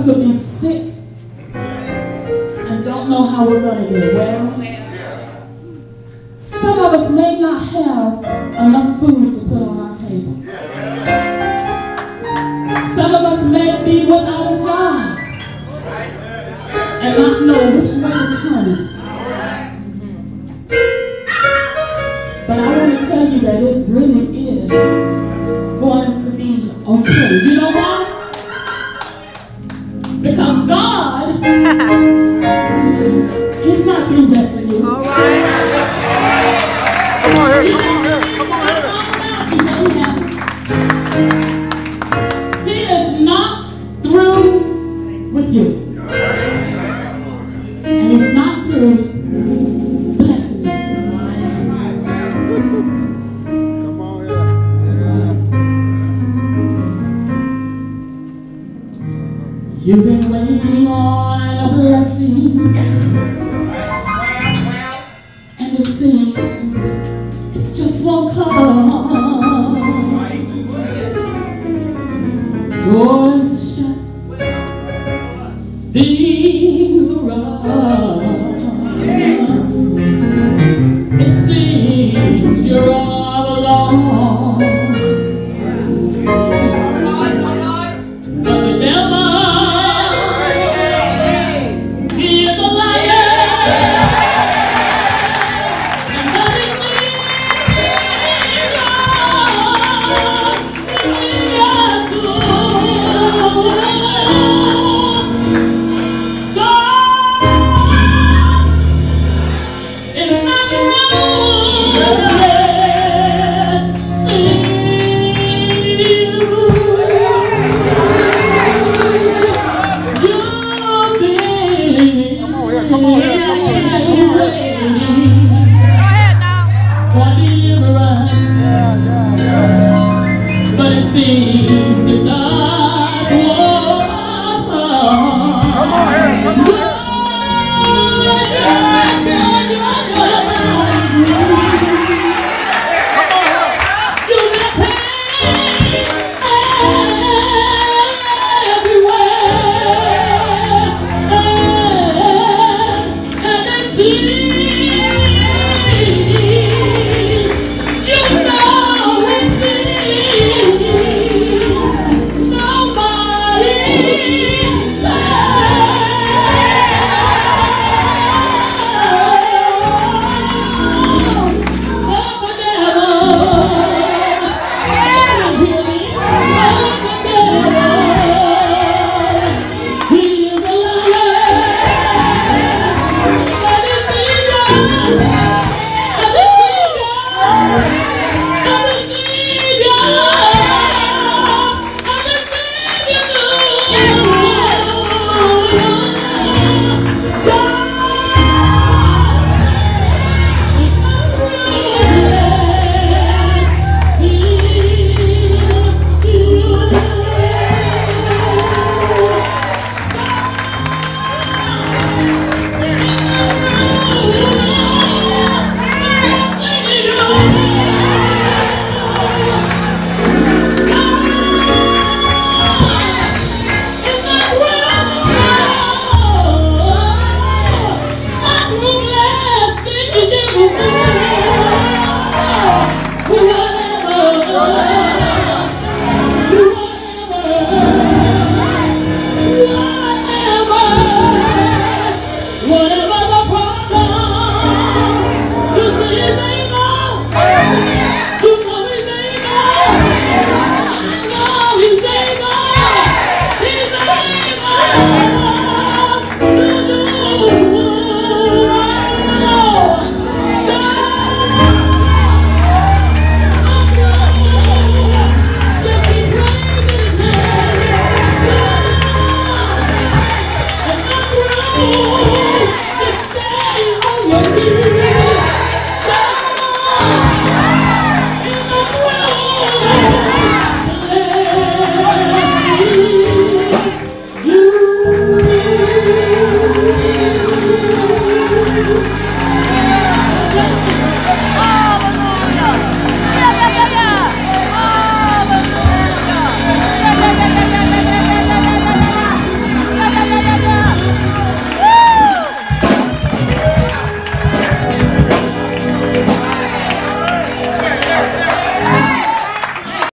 could be sick and don't know how we're going to get well. Some of us may not have enough food to put on our tables. Some of us may be without a job and not know which way to turn. But I want to tell you that it really is going to be okay. You know why? Because God is not through blessing you. All right. Come on here. Come on here. He is not through with you. And he's not through blessing you. Come on here. You've been waiting on a blessing, and it seems it just won't come. Doors are shut, things are rough.